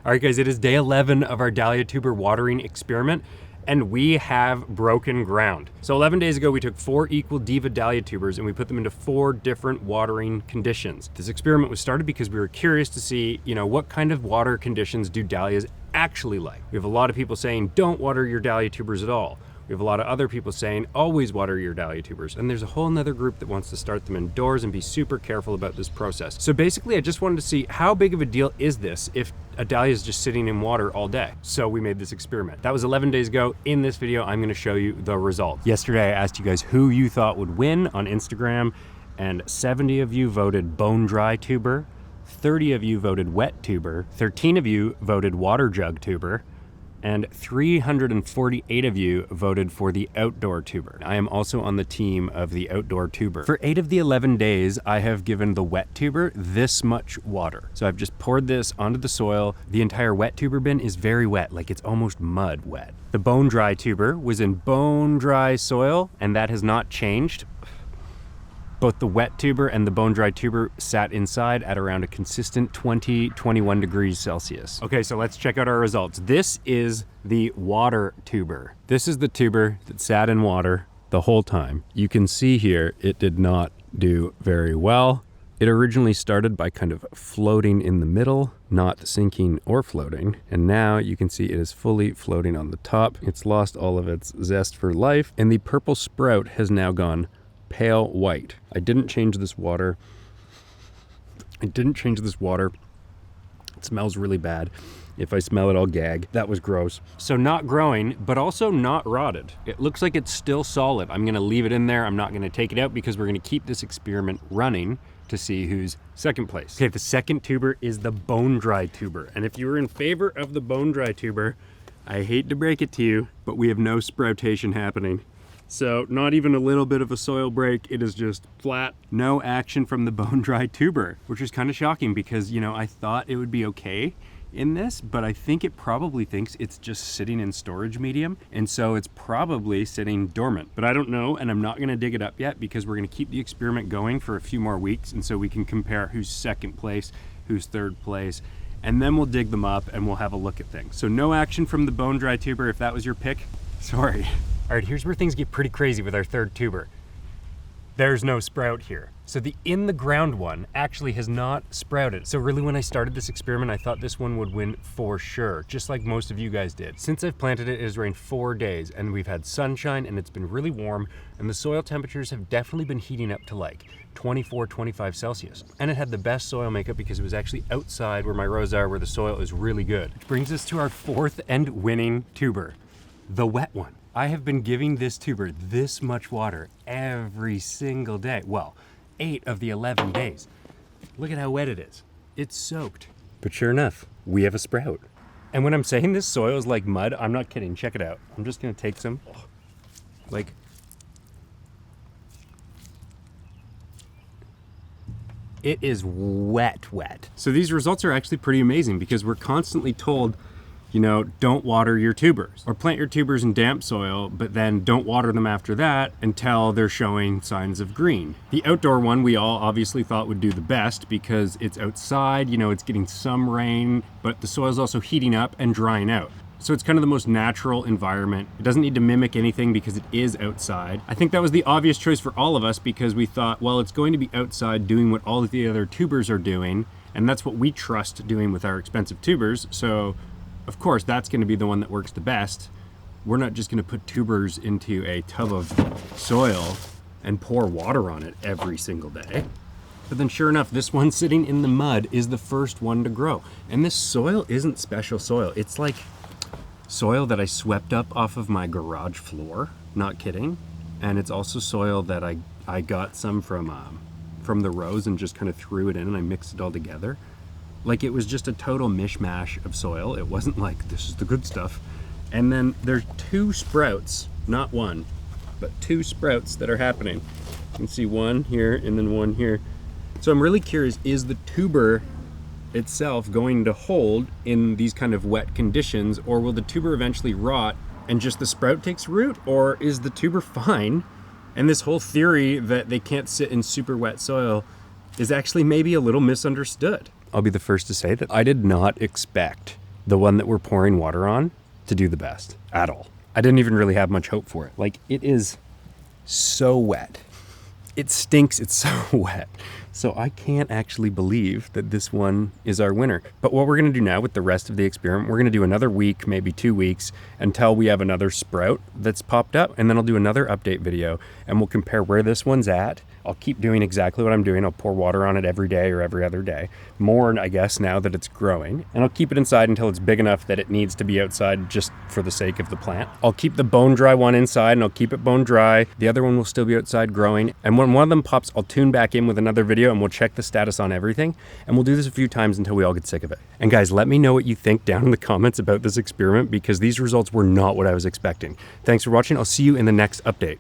All right, guys, it is day 11 of our Dahlia Tuber Watering Experiment, and we have broken ground. So 11 days ago, we took 4 equal Diva Dahlia tubers and we put them into 4 different watering conditions. This experiment was started because we were curious to see, what kind of water conditions do dahlias actually like. We have a lot of people saying, don't water your Dahlia tubers at all. We have a lot of other people saying, always water your Dahlia tubers. And there's a whole nother group that wants to start them indoors and be super careful about this process. So basically, I just wanted to see how big of a deal is this if a dahlia is just sitting in water all day. So we made this experiment. That was 11 days ago. In this video, I'm gonna show you the results. Yesterday, I asked you guys who you thought would win on Instagram, and 70 of you voted bone dry tuber, 30 of you voted wet tuber, 13 of you voted water jug tuber, and 348 of you voted for the outdoor tuber. I am also on the team of the outdoor tuber. For 8 of the 11 days, I have given the wet tuber this much water. So I've just poured this onto the soil. The entire wet tuber bin is very wet, like it's almost mud wet. The bone dry tuber was in bone dry soil, and that has not changed. Both the wet tuber and the bone dry tuber sat inside at around a consistent 20-21 degrees Celsius. Okay, so let's check out our results. This is the water tuber. This is the tuber that sat in water the whole time. You can see here, it did not do very well. It originally started by kind of floating in the middle, not sinking or floating. And now you can see it is fully floating on the top. It's lost all of its zest for life. And the purple sprout has now gone pale white. I didn't change this water. It smells really bad. If I smell it, I'll gag. That was gross. So not growing, but also not rotted. It looks like it's still solid. I'm gonna leave it in there. I'm not gonna take it out because we're gonna keep this experiment running to see who's second place. Okay, the second tuber is the bone dry tuber. And if you were in favor of the bone dry tuber, I hate to break it to you, but we have no sproutation happening. So not even a little bit of a soil break, it is just flat, no action from the bone dry tuber, which is kind of shocking because, I thought it would be okay in this, but I think it probably thinks it's just sitting in storage medium. And so it's probably sitting dormant, but I don't know. And I'm not gonna dig it up yet because we're gonna keep the experiment going for a few more weeks. And so we can compare who's second place, who's third place, and then we'll dig them up and we'll have a look at things. So no action from the bone dry tuber. If that was your pick, sorry. All right, here's where things get pretty crazy with our third tuber. There's no sprout here. So the in the ground one actually has not sprouted. So really when I started this experiment, I thought this one would win for sure, just like most of you guys did. Since I've planted it, it has rained 4 days and we've had sunshine and it's been really warm and the soil temperatures have definitely been heating up to like 24, 25 Celsius. And it had the best soil makeup because it was actually outside where my rows are, where the soil is really good. Which brings us to our 4th and winning tuber, the wet one. I have been giving this tuber this much water every single day. Well, 8 of the 11 days. Look at how wet it is. It's soaked. But sure enough, we have a sprout. And when I'm saying this soil is like mud, I'm not kidding. Check it out. I'm just gonna take some. It is wet. So these results are actually pretty amazing because we're constantly told, don't water your tubers or plant your tubers in damp soil, but then don't water them after that until they're showing signs of green. The outdoor one we all obviously thought would do the best because it's outside, it's getting some rain, but the soil's also heating up and drying out. So it's kind of the most natural environment. It doesn't need to mimic anything because it is outside. I think that was the obvious choice for all of us because we thought, well, it's going to be outside doing what all of the other tubers are doing, and that's what we trust doing with our expensive tubers. So of course, that's gonna be the one that works the best. We're not just gonna put tubers into a tub of soil and pour water on it every single day. But then sure enough, this one sitting in the mud is the first one to grow. And this soil isn't special soil. It's like soil that I swept up off of my garage floor, not kidding. And it's also soil that I got some from the rows and just kind of threw it in and I mixed it all together. Like it was just a total mishmash of soil. It wasn't like, this is the good stuff. And then there's 2 sprouts, not one, but 2 sprouts that are happening. You can see one here and then one here. So I'm really curious, is the tuber itself going to hold in these kind of wet conditions, or will the tuber eventually rot and just the sprout takes root? Or is the tuber fine? And this whole theory that they can't sit in super wet soil is actually maybe a little misunderstood. I'll be the first to say that I did not expect the one that we're pouring water on, to do the best at all. I didn't even really have much hope for it. Like, it is so wet. It stinks, it's so wet. So I can't actually believe that this one is our winner. But what we're gonna do now with the rest of the experiment, we're gonna do another week, maybe 2 weeks, until we have another sprout that's popped up, and then I'll do another update video, and we'll compare where this one's at. I'll keep doing exactly what I'm doing. I'll pour water on it every day or every other day. More, I guess, now that it's growing. And I'll keep it inside until it's big enough that it needs to be outside just for the sake of the plant. I'll keep the bone dry one inside, and I'll keep it bone dry. The other one will still be outside growing. And when one of them pops, I'll tune back in with another video, and we'll check the status on everything. And we'll do this a few times until we all get sick of it. And guys, let me know what you think down in the comments about this experiment, because these results were not what I was expecting. Thanks for watching. I'll see you in the next update.